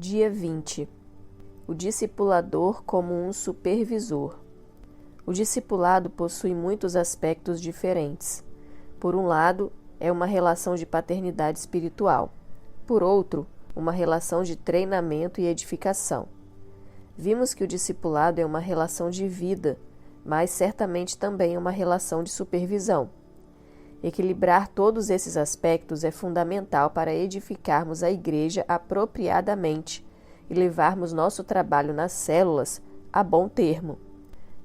Dia 20. O discipulador como um supervisor. O discipulado possui muitos aspectos diferentes. Por um lado, é uma relação de paternidade espiritual. Por outro, uma relação de treinamento e edificação. Vimos que o discipulado é uma relação de vida, mas certamente também é uma relação de supervisão. Equilibrar todos esses aspectos é fundamental para edificarmos a igreja apropriadamente e levarmos nosso trabalho nas células a bom termo.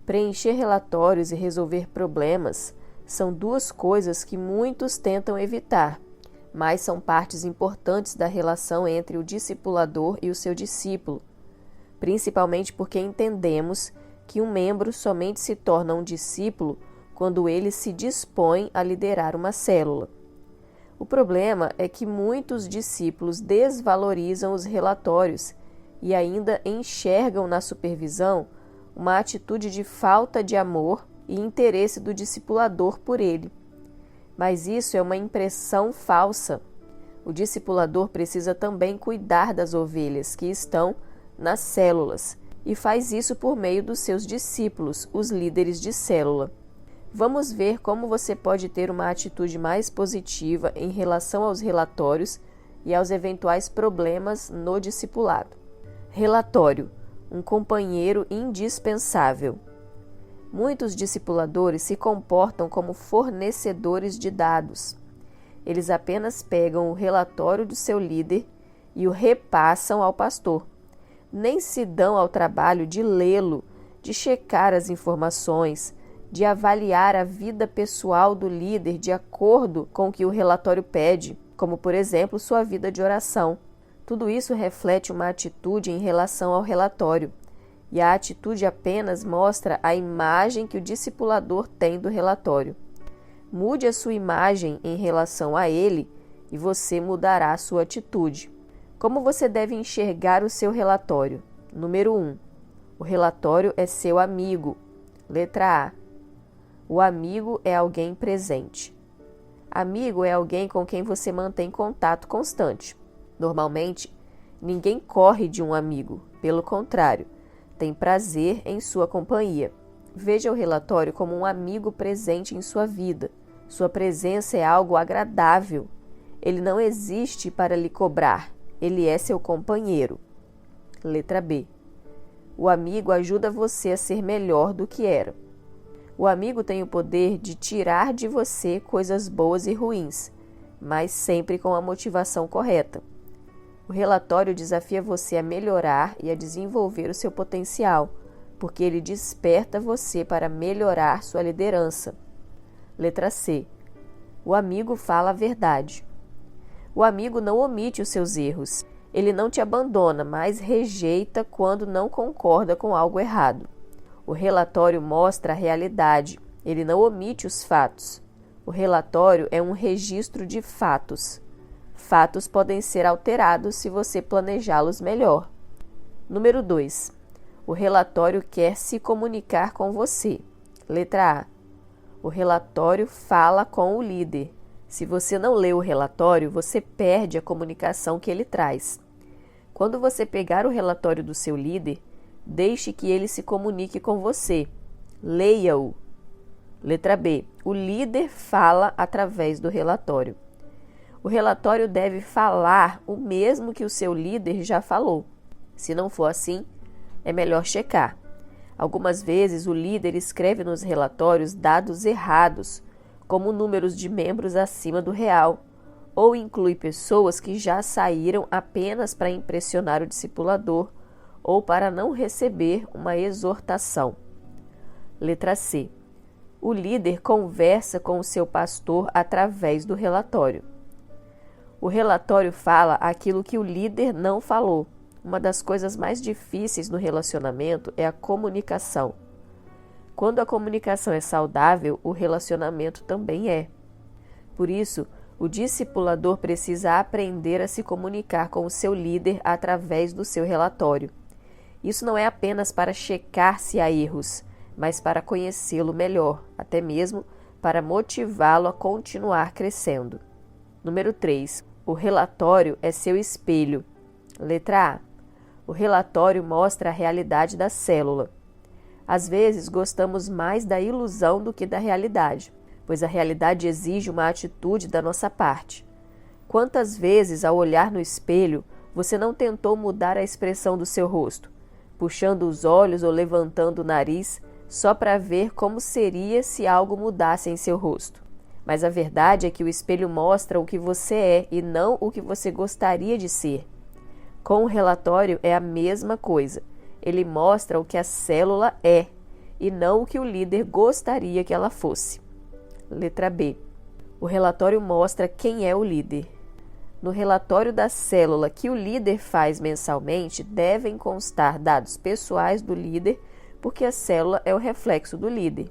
Preencher relatórios e resolver problemas são duas coisas que muitos tentam evitar, mas são partes importantes da relação entre o discipulador e o seu discípulo, principalmente porque entendemos que um membro somente se torna um discípulo quando ele se dispõe a liderar uma célula. O problema é que muitos discípulos desvalorizam os relatórios e ainda enxergam na supervisão uma atitude de falta de amor e interesse do discipulador por ele. Mas isso é uma impressão falsa. O discipulador precisa também cuidar das ovelhas que estão nas células e faz isso por meio dos seus discípulos, os líderes de célula. Vamos ver como você pode ter uma atitude mais positiva em relação aos relatórios e aos eventuais problemas no discipulado. Relatório: um companheiro indispensável. Muitos discipuladores se comportam como fornecedores de dados. Eles apenas pegam o relatório do seu líder e o repassam ao pastor. Nem se dão ao trabalho de lê-lo, de checar as informações, de avaliar a vida pessoal do líder de acordo com o que o relatório pede, como, por exemplo, sua vida de oração. Tudo isso reflete uma atitude em relação ao relatório, e a atitude apenas mostra a imagem que o discipulador tem do relatório. Mude a sua imagem em relação a ele e você mudará a sua atitude. Como você deve enxergar o seu relatório? Número 1. O relatório é seu amigo. Letra A. O amigo é alguém presente. Amigo é alguém com quem você mantém contato constante. Normalmente, ninguém corre de um amigo. Pelo contrário, tem prazer em sua companhia. Veja o relatório como um amigo presente em sua vida. Sua presença é algo agradável. Ele não existe para lhe cobrar. Ele é seu companheiro. Letra B. O amigo ajuda você a ser melhor do que era. O amigo tem o poder de tirar de você coisas boas e ruins, mas sempre com a motivação correta. O relatório desafia você a melhorar e a desenvolver o seu potencial, porque ele desperta você para melhorar sua liderança. Letra C. O amigo fala a verdade. O amigo não omite os seus erros. Ele não te abandona, mas rejeita quando não concorda com algo errado. O relatório mostra a realidade. Ele não omite os fatos. O relatório é um registro de fatos. Fatos podem ser alterados se você planejá-los melhor. Número 2. O relatório quer se comunicar com você. Letra A. O relatório fala com o líder. Se você não lê o relatório, você perde a comunicação que ele traz. Quando você pegar o relatório do seu líder, deixe que ele se comunique com você. Leia-o. Letra B. O líder fala através do relatório. O relatório deve falar o mesmo que o seu líder já falou. Se não for assim, é melhor checar. Algumas vezes o líder escreve nos relatórios dados errados, como números de membros acima do real, ou inclui pessoas que já saíram apenas para impressionar o discipulador ou para não receber uma exortação. Letra C. O líder conversa com o seu pastor através do relatório. O relatório fala aquilo que o líder não falou. Uma das coisas mais difíceis no relacionamento é a comunicação. Quando a comunicação é saudável, o relacionamento também é. Por isso, o discipulador precisa aprender a se comunicar com o seu líder através do seu relatório. Isso não é apenas para checar se há erros, mas para conhecê-lo melhor, até mesmo para motivá-lo a continuar crescendo. Número 3. O relatório é seu espelho. Letra A. O relatório mostra a realidade da célula. Às vezes, gostamos mais da ilusão do que da realidade, pois a realidade exige uma atitude da nossa parte. Quantas vezes, ao olhar no espelho, você não tentou mudar a expressão do seu rosto, puxando os olhos ou levantando o nariz, só para ver como seria se algo mudasse em seu rosto? Mas a verdade é que o espelho mostra o que você é e não o que você gostaria de ser. Com o relatório é a mesma coisa. Ele mostra o que a célula é e não o que o líder gostaria que ela fosse. Letra B. O relatório mostra quem é o líder. No relatório da célula que o líder faz mensalmente, devem constar dados pessoais do líder, porque a célula é o reflexo do líder.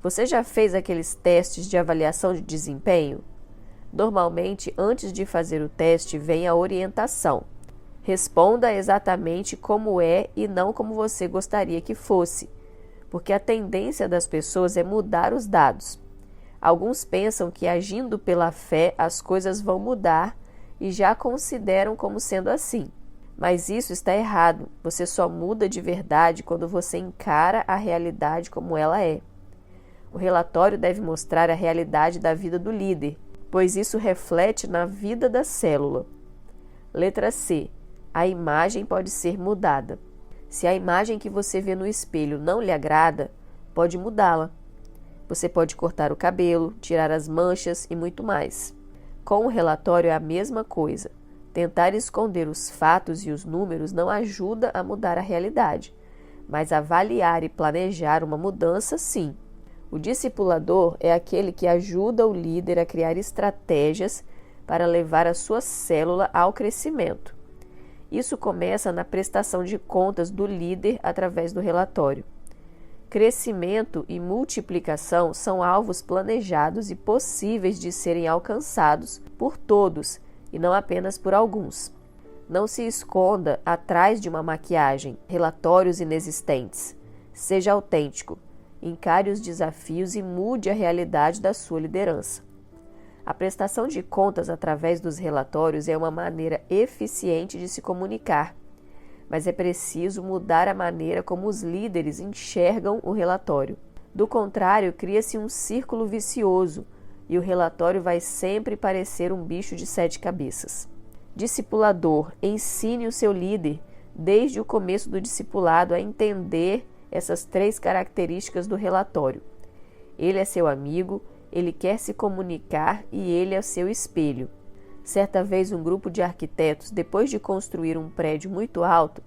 Você já fez aqueles testes de avaliação de desempenho? Normalmente, antes de fazer o teste, vem a orientação. Responda exatamente como é e não como você gostaria que fosse, porque a tendência das pessoas é mudar os dados. Alguns pensam que agindo pela fé as coisas vão mudar e já consideram como sendo assim. Mas isso está errado. Você só muda de verdade quando você encara a realidade como ela é. O relatório deve mostrar a realidade da vida do líder, pois isso reflete na vida da célula. Letra C. A imagem pode ser mudada. Se a imagem que você vê no espelho não lhe agrada, pode mudá-la. Você pode cortar o cabelo, tirar as manchas e muito mais. Com o relatório é a mesma coisa. Tentar esconder os fatos e os números não ajuda a mudar a realidade, mas avaliar e planejar uma mudança, sim. O discipulador é aquele que ajuda o líder a criar estratégias para levar a sua célula ao crescimento. Isso começa na prestação de contas do líder através do relatório. Crescimento e multiplicação são alvos planejados e possíveis de serem alcançados por todos e não apenas por alguns. Não se esconda atrás de uma maquiagem, relatórios inexistentes. Seja autêntico, encare os desafios e mude a realidade da sua liderança. A prestação de contas através dos relatórios é uma maneira eficiente de se comunicar, mas é preciso mudar a maneira como os líderes enxergam o relatório. Do contrário, cria-se um círculo vicioso e o relatório vai sempre parecer um bicho de 7 cabeças. Discipulador, ensine o seu líder, desde o começo do discipulado, a entender essas 3 características do relatório. Ele é seu amigo, ele quer se comunicar e ele é seu espelho. Certa vez, um grupo de arquitetos, depois de construir um prédio muito alto,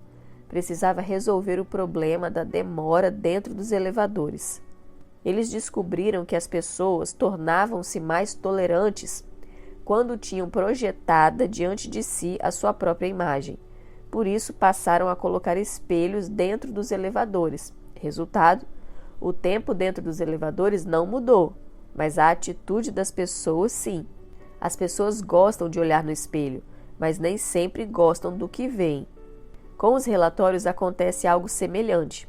precisava resolver o problema da demora dentro dos elevadores. Eles descobriram que as pessoas tornavam-se mais tolerantes quando tinham projetada diante de si a sua própria imagem. Por isso, passaram a colocar espelhos dentro dos elevadores. Resultado, o tempo dentro dos elevadores não mudou, mas a atitude das pessoas sim. As pessoas gostam de olhar no espelho, mas nem sempre gostam do que veem. Com os relatórios acontece algo semelhante.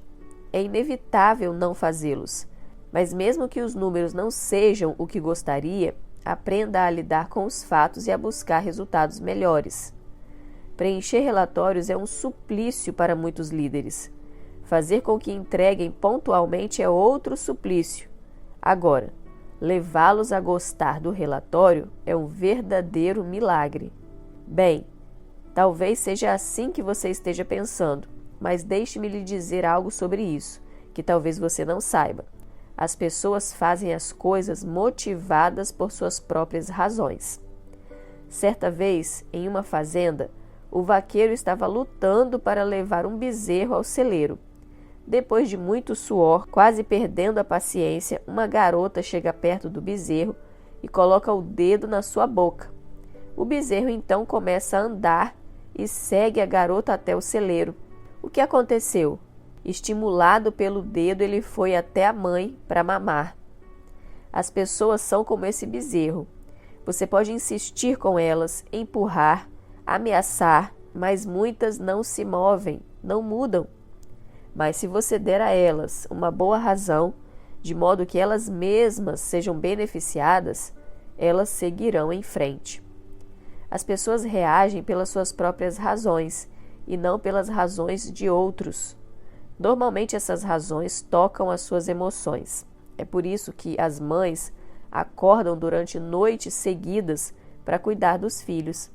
É inevitável não fazê-los, mas mesmo que os números não sejam o que gostaria, aprenda a lidar com os fatos e a buscar resultados melhores. Preencher relatórios é um suplício para muitos líderes. Fazer com que entreguem pontualmente é outro suplício. Agora, levá-los a gostar do relatório é um verdadeiro milagre. Bem, talvez seja assim que você esteja pensando, mas deixe-me lhe dizer algo sobre isso, que talvez você não saiba. As pessoas fazem as coisas motivadas por suas próprias razões. Certa vez, em uma fazenda, o vaqueiro estava lutando para levar um bezerro ao celeiro. Depois de muito suor, quase perdendo a paciência, uma garota chega perto do bezerro e coloca o dedo na sua boca. O bezerro então começa a andar e segue a garota até o celeiro. O que aconteceu? Estimulado pelo dedo, ele foi até a mãe para mamar. As pessoas são como esse bezerro. Você pode insistir com elas, empurrar, ameaçar, mas muitas não se movem, não mudam. Mas se você der a elas uma boa razão, de modo que elas mesmas sejam beneficiadas, elas seguirão em frente. As pessoas reagem pelas suas próprias razões e não pelas razões de outros. Normalmente essas razões tocam as suas emoções. É por isso que as mães acordam durante noites seguidas para cuidar dos filhos.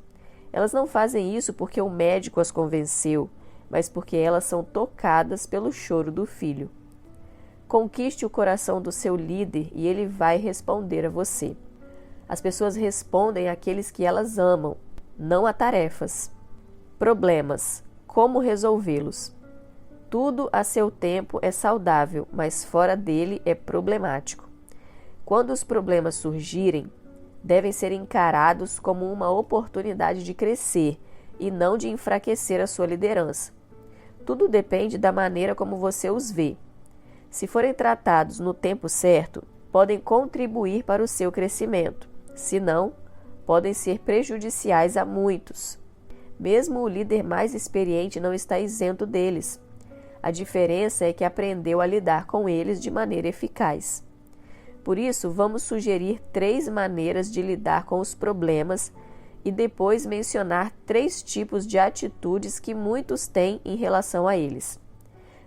Elas não fazem isso porque o médico as convenceu, mas porque elas são tocadas pelo choro do filho. Conquiste o coração do seu líder e ele vai responder a você. As pessoas respondem àqueles que elas amam, não a tarefas. Problemas. Como resolvê-los? Tudo a seu tempo é saudável, mas fora dele é problemático. Quando os problemas surgirem, devem ser encarados como uma oportunidade de crescer e não de enfraquecer a sua liderança. Tudo depende da maneira como você os vê. Se forem tratados no tempo certo, podem contribuir para o seu crescimento. Se não, podem ser prejudiciais a muitos. Mesmo o líder mais experiente não está isento deles. A diferença é que aprendeu a lidar com eles de maneira eficaz. Por isso, vamos sugerir 3 maneiras de lidar com os problemas e depois mencionar 3 tipos de atitudes que muitos têm em relação a eles.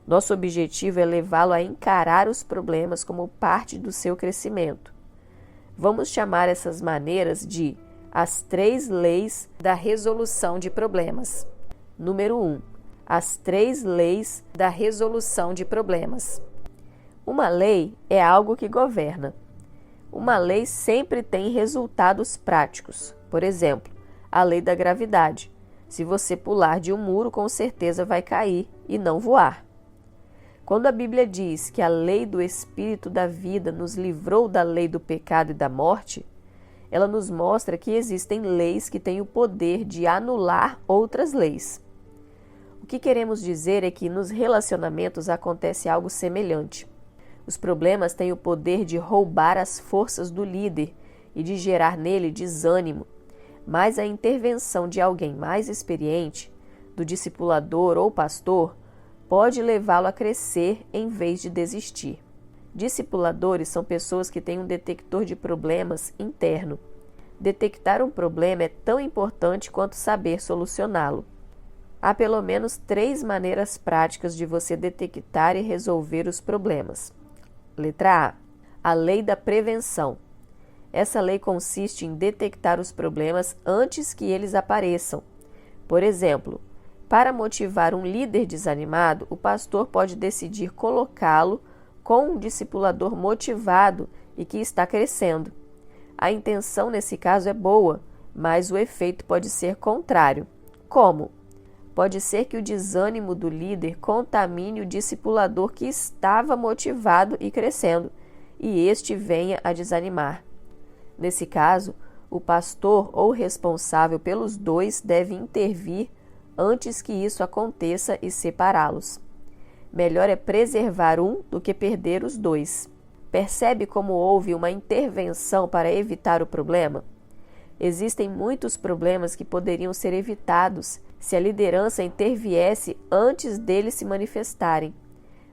Nosso objetivo é levá-lo a encarar os problemas como parte do seu crescimento. Vamos chamar essas maneiras de as 3 leis da resolução de problemas. Número 1. As 3 leis da resolução de problemas. Uma lei é algo que governa. Uma lei sempre tem resultados práticos. Por exemplo, a lei da gravidade. Se você pular de um muro, com certeza vai cair e não voar. Quando a Bíblia diz que a lei do Espírito da vida nos livrou da lei do pecado e da morte, ela nos mostra que existem leis que têm o poder de anular outras leis. O que queremos dizer é que nos relacionamentos acontece algo semelhante. Os problemas têm o poder de roubar as forças do líder e de gerar nele desânimo, mas a intervenção de alguém mais experiente, do discipulador ou pastor, pode levá-lo a crescer em vez de desistir. Discipuladores são pessoas que têm um detector de problemas interno. Detectar um problema é tão importante quanto saber solucioná-lo. Há pelo menos 3 maneiras práticas de você detectar e resolver os problemas. Letra A. A lei da prevenção. Essa lei consiste em detectar os problemas antes que eles apareçam. Por exemplo, para motivar um líder desanimado, o pastor pode decidir colocá-lo com um discipulador motivado e que está crescendo. A intenção nesse caso é boa, mas o efeito pode ser contrário. Como? Pode ser que o desânimo do líder contamine o discipulador que estava motivado e crescendo, e este venha a desanimar. Nesse caso, o pastor ou responsável pelos 2 deve intervir antes que isso aconteça e separá-los. Melhor é preservar um do que perder os 2. Percebe como houve uma intervenção para evitar o problema? Existem muitos problemas que poderiam ser evitados se a liderança interviesse antes deles se manifestarem.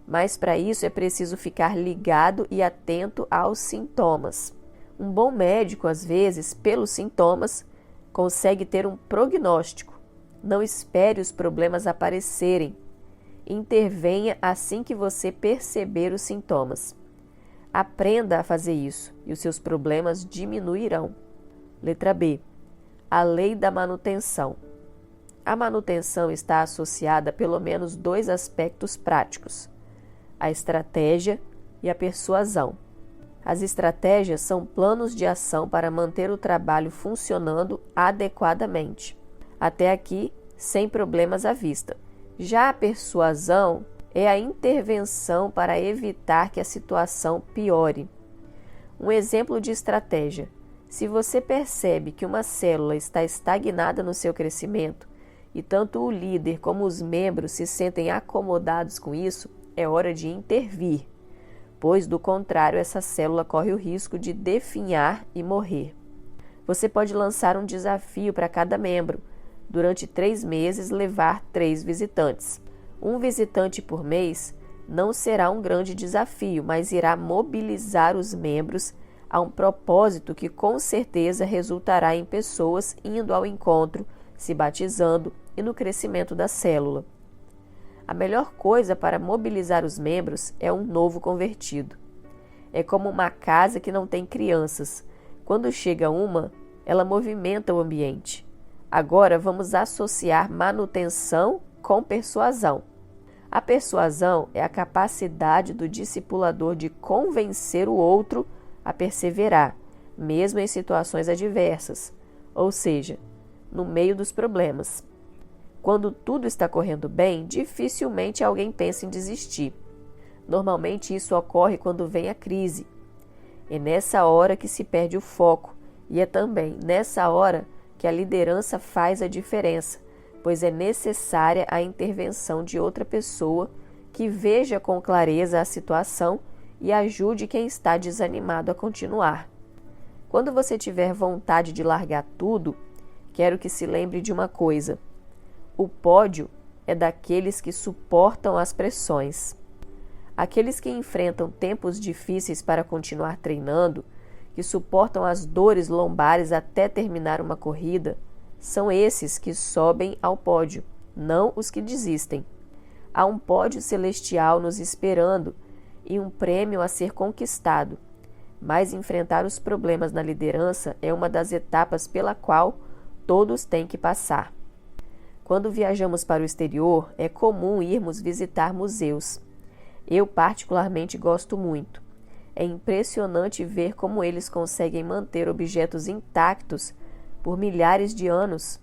Mas para isso é preciso ficar ligado e atento aos sintomas. Um bom médico, às vezes, pelos sintomas, consegue ter um prognóstico. Não espere os problemas aparecerem. Intervenha assim que você perceber os sintomas. Aprenda a fazer isso e os seus problemas diminuirão. Letra B. A lei da manutenção. A manutenção está associada a pelo menos 2 aspectos práticos: a estratégia e a persuasão. As estratégias são planos de ação para manter o trabalho funcionando adequadamente. Até aqui, sem problemas à vista. Já a persuasão é a intervenção para evitar que a situação piore. Um exemplo de estratégia: se você percebe que uma célula está estagnada no seu crescimento e tanto o líder como os membros se sentem acomodados com isso, é hora de intervir, pois do contrário essa célula corre o risco de definhar e morrer. Você pode lançar um desafio para cada membro. Durante 3 meses, levar 3 visitantes. Um visitante por mês não será um grande desafio, mas irá mobilizar os membros a um propósito que com certeza resultará em pessoas indo ao encontro, se batizando e no crescimento da célula. A melhor coisa para mobilizar os membros é um novo convertido. É como uma casa que não tem crianças. Quando chega uma, ela movimenta o ambiente. Agora vamos associar manutenção com persuasão. A persuasão é a capacidade do discipulador de convencer o outro a perseverar, mesmo em situações adversas, ou seja, no meio dos problemas. Quando tudo está correndo bem, dificilmente alguém pensa em desistir. Normalmente isso ocorre quando vem a crise. É nessa hora que se perde o foco e é também nessa hora que a liderança faz a diferença, pois é necessária a intervenção de outra pessoa que veja com clareza a situação e ajude quem está desanimado a continuar. Quando você tiver vontade de largar tudo, quero que se lembre de uma coisa: o pódio é daqueles que suportam as pressões. Aqueles que enfrentam tempos difíceis para continuar treinando, que suportam as dores lombares até terminar uma corrida, são esses que sobem ao pódio, não os que desistem. Há um pódio celestial nos esperando e um prêmio a ser conquistado, mas enfrentar os problemas na liderança é uma das etapas pela qual todos têm que passar. Quando viajamos para o exterior, é comum irmos visitar museus. Eu particularmente gosto muito. É impressionante ver como eles conseguem manter objetos intactos por milhares de anos.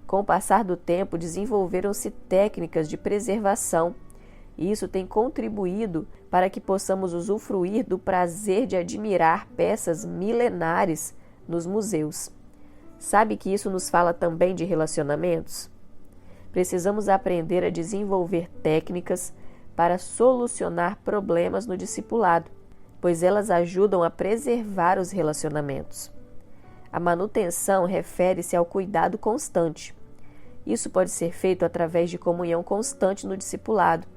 Com o passar do tempo, desenvolveram-se técnicas de preservação, e isso tem contribuído para que possamos usufruir do prazer de admirar peças milenares nos museus. Sabe que isso nos fala também de relacionamentos? Precisamos aprender a desenvolver técnicas para solucionar problemas no discipulado, pois elas ajudam a preservar os relacionamentos. A manutenção refere-se ao cuidado constante. Isso pode ser feito através de comunhão constante no discipulado,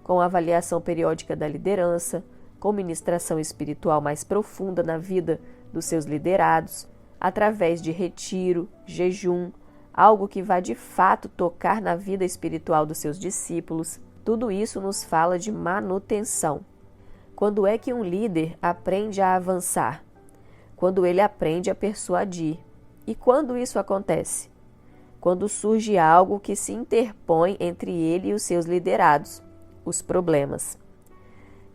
com avaliação periódica da liderança, com ministração espiritual mais profunda na vida dos seus liderados, através de retiro, jejum, algo que vá de fato tocar na vida espiritual dos seus discípulos. Tudo isso nos fala de manutenção. Quando é que um líder aprende a avançar? Quando ele aprende a persuadir. E quando isso acontece? Quando surge algo que se interpõe entre ele e os seus liderados, os problemas.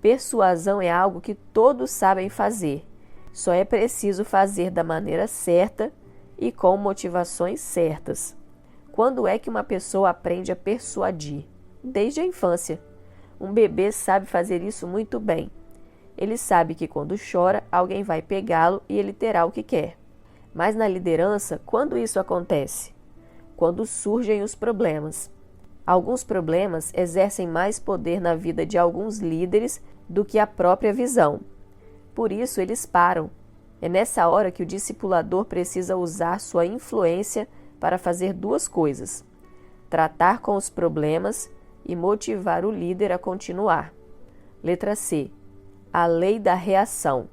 Persuasão é algo que todos sabem fazer. Só é preciso fazer da maneira certa e com motivações certas. Quando é que uma pessoa aprende a persuadir? Desde a infância. Um bebê sabe fazer isso muito bem. Ele sabe que quando chora, alguém vai pegá-lo e ele terá o que quer. Mas na liderança, quando isso acontece? Quando surgem os problemas. Alguns problemas exercem mais poder na vida de alguns líderes do que a própria visão. Por isso, eles param. É nessa hora que o discipulador precisa usar sua influência para fazer duas coisas: tratar com os problemas e motivar o líder a continuar. Letra C. A lei da reação.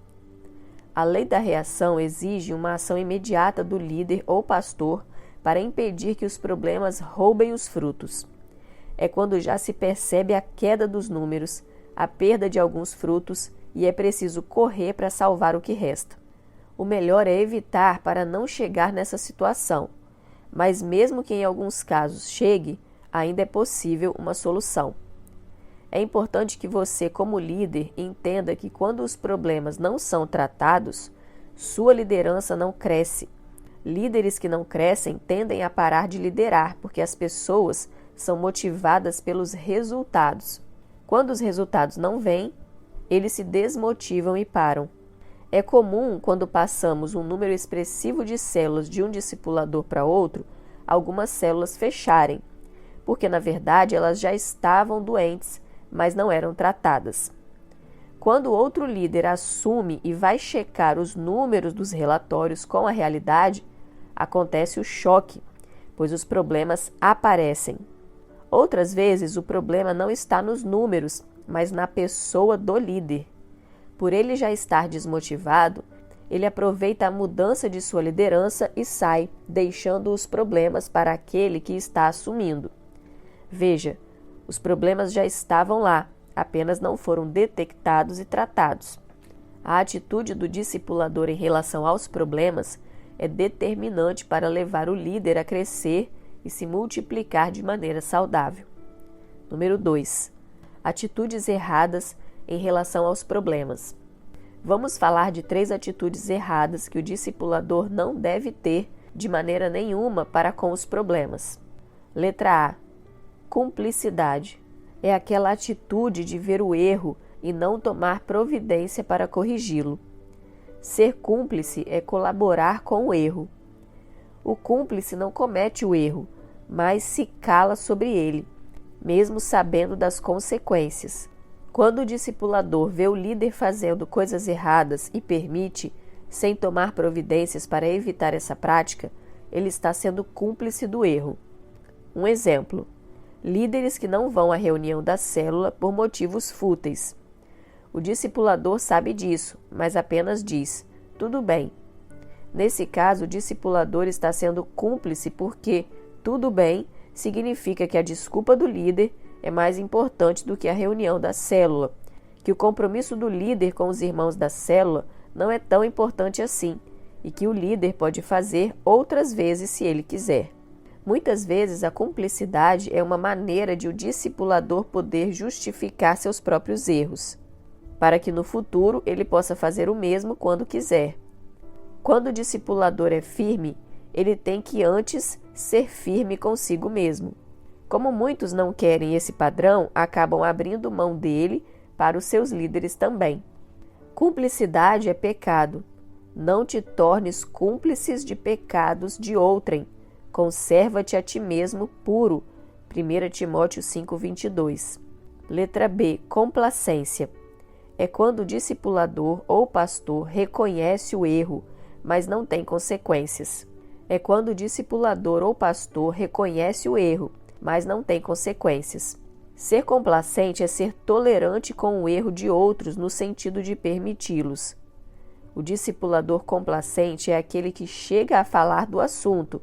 A lei da reação exige uma ação imediata do líder ou pastor para impedir que os problemas roubem os frutos. É quando já se percebe a queda dos números, a perda de alguns frutos e é preciso correr para salvar o que resta. O melhor é evitar para não chegar nessa situação, mas mesmo que em alguns casos chegue, ainda é possível uma solução. É importante que você, como líder, entenda que quando os problemas não são tratados, sua liderança não cresce. Líderes que não crescem tendem a parar de liderar, porque as pessoas são motivadas pelos resultados. Quando os resultados não vêm, eles se desmotivam e param. É comum, quando passamos um número expressivo de células de um discipulador para outro, algumas células fecharem, porque na verdade elas já estavam doentes, mas não eram tratadas. Quando outro líder assume e vai checar os números dos relatórios com a realidade, acontece o choque, pois os problemas aparecem. Outras vezes, o problema não está nos números, mas na pessoa do líder. Por ele já estar desmotivado, ele aproveita a mudança de sua liderança e sai, deixando os problemas para aquele que está assumindo. Veja, os problemas já estavam lá, apenas não foram detectados e tratados. A atitude do discipulador em relação aos problemas é determinante para levar o líder a crescer e se multiplicar de maneira saudável. Número 2. Atitudes erradas em relação aos problemas. Vamos falar de 3 atitudes erradas que o discipulador não deve ter de maneira nenhuma para com os problemas. Letra A. Cumplicidade. É aquela atitude de ver o erro e não tomar providência para corrigi-lo. Ser cúmplice é colaborar com o erro. O cúmplice não comete o erro, mas se cala sobre ele, mesmo sabendo das consequências. Quando o discipulador vê o líder fazendo coisas erradas e permite, sem tomar providências para evitar essa prática, ele está sendo cúmplice do erro. Um exemplo: líderes que não vão à reunião da célula por motivos fúteis. O discipulador sabe disso, mas apenas diz: tudo bem. Nesse caso, o discipulador está sendo cúmplice porque tudo bem significa que a desculpa do líder é mais importante do que a reunião da célula, que o compromisso do líder com os irmãos da célula não é tão importante assim e que o líder pode fazer outras vezes se ele quiser. Muitas vezes a cumplicidade é uma maneira de o discipulador poder justificar seus próprios erros, para que no futuro ele possa fazer o mesmo quando quiser. Quando o discipulador é firme, ele tem que antes ser firme consigo mesmo. Como muitos não querem esse padrão, acabam abrindo mão dele para os seus líderes também. Cumplicidade é pecado. Não te tornes cúmplices de pecados de outrem. Conserva-te a ti mesmo puro. 1 Timóteo 5:22. Letra B. Complacência. É quando o discipulador ou pastor reconhece o erro, mas não tem consequências. É quando o discipulador ou pastor reconhece o erro, mas não tem consequências. Ser complacente é ser tolerante com o erro de outros no sentido de permiti-los. O discipulador complacente é aquele que chega a falar do assunto,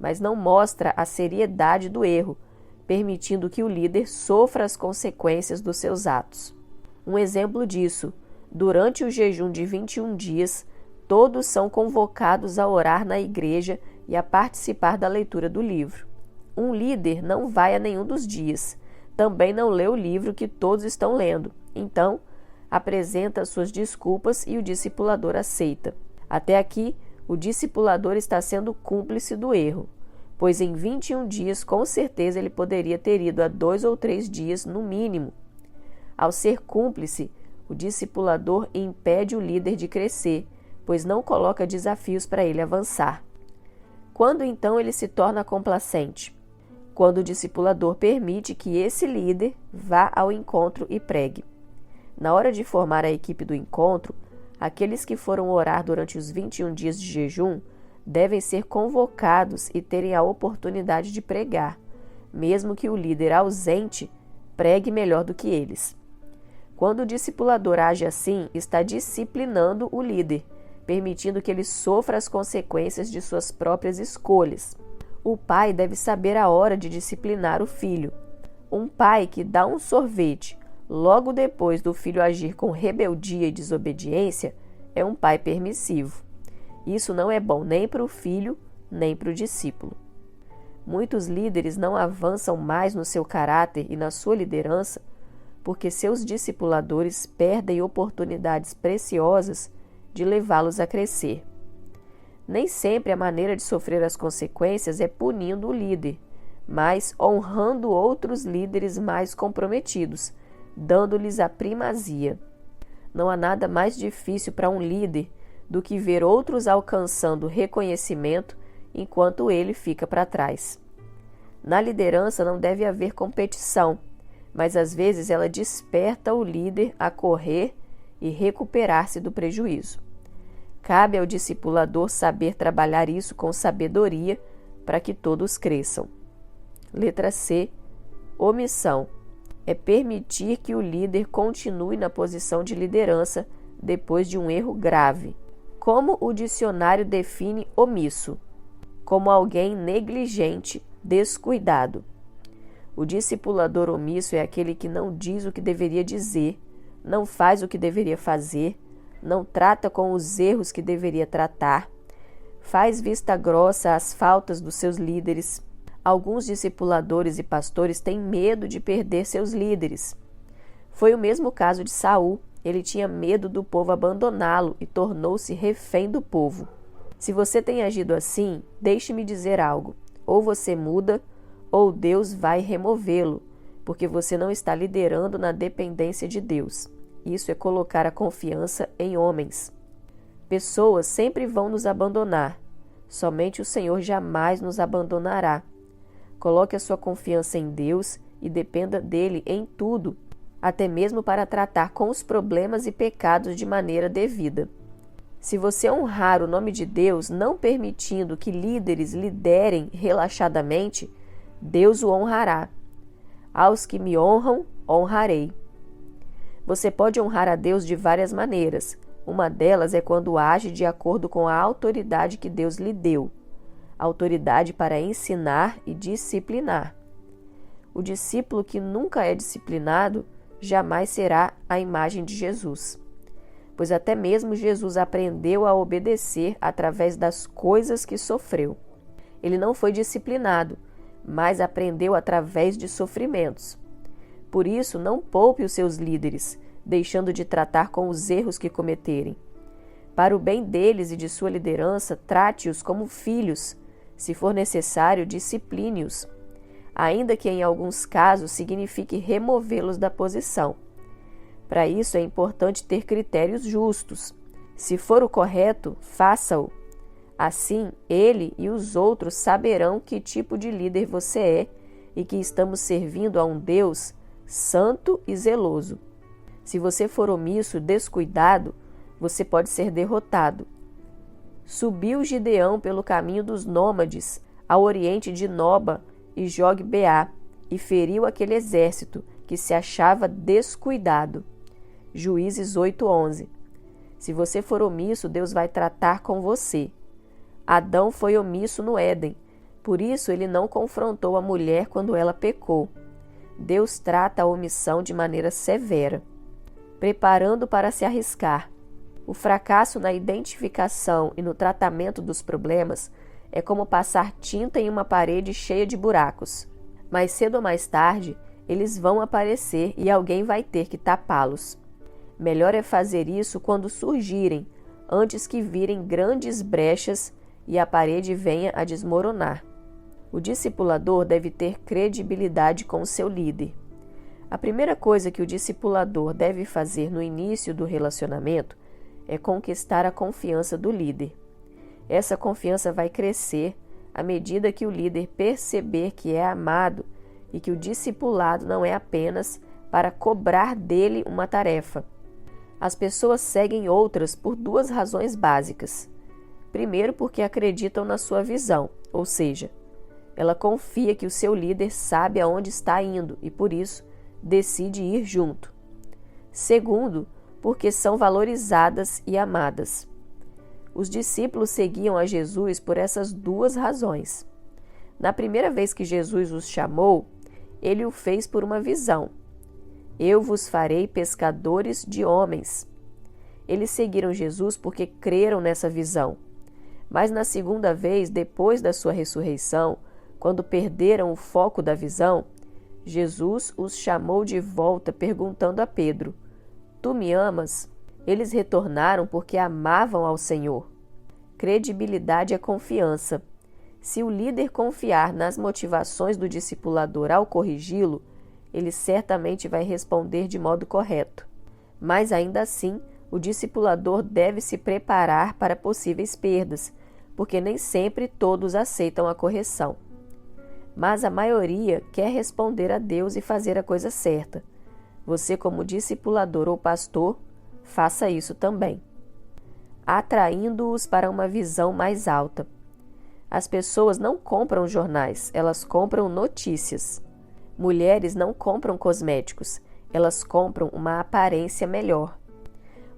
mas não mostra a seriedade do erro, permitindo que o líder sofra as consequências dos seus atos. Um exemplo disso: durante o jejum de 21 dias, todos são convocados a orar na igreja e a participar da leitura do livro. Um líder não vai a nenhum dos dias, também não lê o livro que todos estão lendo, então apresenta suas desculpas e o discipulador aceita. Até aqui, o discipulador está sendo cúmplice do erro, pois em 21 dias com certeza ele poderia ter ido a 2 ou 3 dias no mínimo. Ao ser cúmplice, o discipulador impede o líder de crescer, pois não coloca desafios para ele avançar. Quando então ele se torna complacente? Quando o discipulador permite que esse líder vá ao encontro e pregue. Na hora de formar a equipe do encontro, aqueles que foram orar durante os 21 dias de jejum devem ser convocados e terem a oportunidade de pregar, mesmo que o líder ausente pregue melhor do que eles. Quando o discipulador age assim, está disciplinando o líder, permitindo que ele sofra as consequências de suas próprias escolhas. O pai deve saber a hora de disciplinar o filho. Um pai que dá um sorvete logo depois do filho agir com rebeldia e desobediência é um pai permissivo. Isso não é bom nem para o filho, nem para o discípulo. Muitos líderes não avançam mais no seu caráter e na sua liderança porque seus discipuladores perdem oportunidades preciosas de levá-los a crescer. Nem sempre a maneira de sofrer as consequências é punindo o líder, mas honrando outros líderes mais comprometidos, dando-lhes a primazia. Não há nada mais difícil para um líder do que ver outros alcançando reconhecimento enquanto ele fica para trás. Na liderança não deve haver competição, mas às vezes ela desperta o líder a correr e recuperar-se do prejuízo. Cabe ao discipulador saber trabalhar isso com sabedoria para que todos cresçam. Letra C. Omissão. É permitir que o líder continue na posição de liderança depois de um erro grave. como o dicionário define omisso? Como alguém negligente, descuidado. O discipulador omisso é aquele que não diz o que deveria dizer, não faz o que deveria fazer, não trata com os erros que deveria tratar, faz vista grossa às faltas dos seus líderes. Alguns discipuladores e pastores têm medo de perder seus líderes. Foi o mesmo caso de Saul. Ele tinha medo do povo abandoná-lo e tornou-se refém do povo. Se você tem agido assim, deixe-me dizer algo. Ou você muda, ou Deus vai removê-lo, porque você não está liderando na dependência de Deus. Isso é colocar a confiança em homens. Pessoas sempre vão nos abandonar. Somente o Senhor jamais nos abandonará. Coloque a sua confiança em Deus e dependa dele em tudo, até mesmo para tratar com os problemas e pecados de maneira devida. Se você honrar o nome de Deus, não permitindo que líderes liderem relaxadamente, Deus o honrará. Aos que me honram, honrarei. Você pode honrar a Deus de várias maneiras. Uma delas é quando age de acordo com a autoridade que Deus lhe deu. Autoridade para ensinar e disciplinar. O discípulo que nunca é disciplinado jamais será a imagem de Jesus. Pois até mesmo Jesus aprendeu a obedecer através das coisas que sofreu. Ele não foi disciplinado, mas aprendeu através de sofrimentos. Por isso, não poupe os seus líderes, deixando de tratar com os erros que cometerem. Para o bem deles e de sua liderança, trate-os como filhos. Se for necessário, discipline-os, ainda que em alguns casos signifique removê-los da posição. Para isso é importante ter critérios justos. Se for o correto, faça-o. Assim, ele e os outros saberão que tipo de líder você é e que estamos servindo a um Deus santo e zeloso. Se você for omisso, descuidado, você pode ser derrotado. Subiu Gideão pelo caminho dos nômades, ao oriente de Noba e Jogue-Beá, e feriu aquele exército que se achava descuidado. Juízes 8:11. Se você for omisso, Deus vai tratar com você. Adão foi omisso no Éden, por isso ele não confrontou a mulher quando ela pecou. Deus trata a omissão de maneira severa. Preparando para se arriscar. O fracasso na identificação e no tratamento dos problemas é como passar tinta em uma parede cheia de buracos. Mais cedo ou mais tarde, eles vão aparecer e alguém vai ter que tapá-los. Melhor é fazer isso quando surgirem, antes que virem grandes brechas e a parede venha a desmoronar. O discipulador deve ter credibilidade com o seu líder. A primeira coisa que o discipulador deve fazer no início do relacionamento é conquistar a confiança do líder. Essa confiança vai crescer à medida que o líder perceber que é amado e que o discipulado não é apenas para cobrar dele uma tarefa. As pessoas seguem outras por duas razões básicas. Primeiro, porque acreditam na sua visão, ou seja, ela confia que o seu líder sabe aonde está indo e, por isso, decide ir junto. Segundo, porque são valorizadas e amadas. Os discípulos seguiam a Jesus por essas duas razões. Na primeira vez que Jesus os chamou, ele o fez por uma visão. Eu vos farei pescadores de homens. Eles seguiram Jesus porque creram nessa visão. Mas na segunda vez, depois da sua ressurreição, quando perderam o foco da visão, Jesus os chamou de volta perguntando a Pedro: Tu me amas? Eles retornaram porque amavam ao Senhor. Credibilidade é confiança. Se o líder confiar nas motivações do discipulador ao corrigi-lo, ele certamente vai responder de modo correto. Mas ainda assim, o discipulador deve se preparar para possíveis perdas, porque nem sempre todos aceitam a correção. Mas a maioria quer responder a Deus e fazer a coisa certa. Você, como discipulador ou pastor, faça isso também. Atraindo-os para uma visão mais alta. As pessoas não compram jornais, elas compram notícias. Mulheres não compram cosméticos, elas compram uma aparência melhor.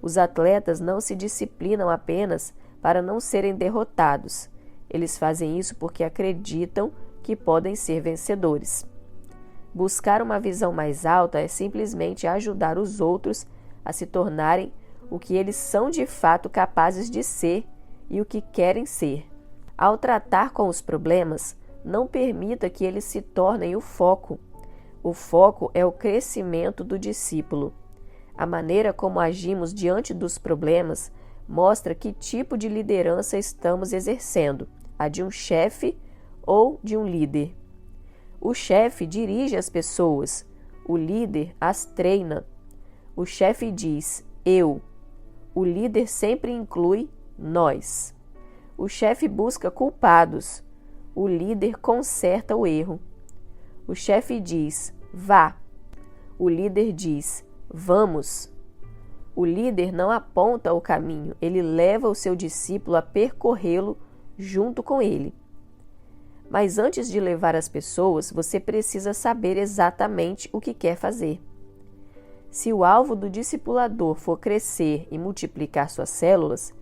Os atletas não se disciplinam apenas para não serem derrotados. Eles fazem isso porque acreditam que podem ser vencedores. Buscar uma visão mais alta é simplesmente ajudar os outros a se tornarem o que eles são de fato capazes de ser e o que querem ser. Ao tratar com os problemas, não permita que eles se tornem o foco. O foco é o crescimento do discípulo. A maneira como agimos diante dos problemas mostra que tipo de liderança estamos exercendo, a de um chefe ou de um líder. O chefe dirige as pessoas, o líder as treina. O chefe diz eu, o líder sempre inclui nós. O chefe busca culpados, o líder conserta o erro. O chefe diz vá, o líder diz vamos. O líder não aponta o caminho, ele leva o seu discípulo a percorrê-lo junto com ele. Mas antes de levar as pessoas, você precisa saber exatamente o que quer fazer. Se o alvo do discipulador for crescer e multiplicar suas células,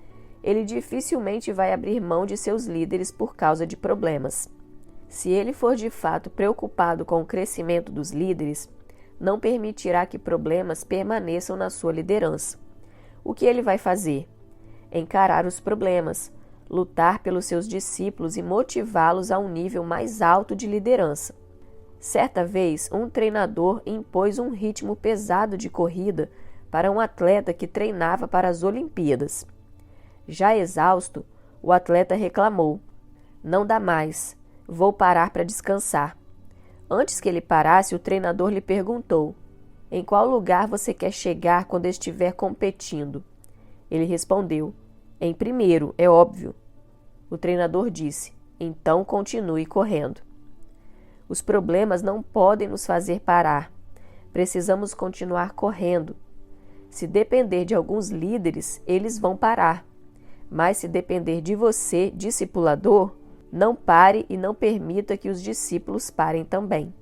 ele dificilmente vai abrir mão de seus líderes por causa de problemas. Se ele for de fato preocupado com o crescimento dos líderes, não permitirá que problemas permaneçam na sua liderança. O que ele vai fazer? Encarar os problemas, lutar pelos seus discípulos e motivá-los a um nível mais alto de liderança. Certa vez, um treinador impôs um ritmo pesado de corrida para um atleta que treinava para as Olimpíadas. Já exausto, o atleta reclamou: "Não dá mais, vou parar para descansar." Antes que ele parasse, o treinador lhe perguntou: "Em qual lugar você quer chegar quando estiver competindo?" Ele respondeu: "Em primeiro, é óbvio." O treinador disse: "Então continue correndo." Os problemas não podem nos fazer parar. Precisamos continuar correndo. Se depender de alguns líderes, eles vão parar. Mas se depender de você, discipulador, não pare e não permita que os discípulos parem também.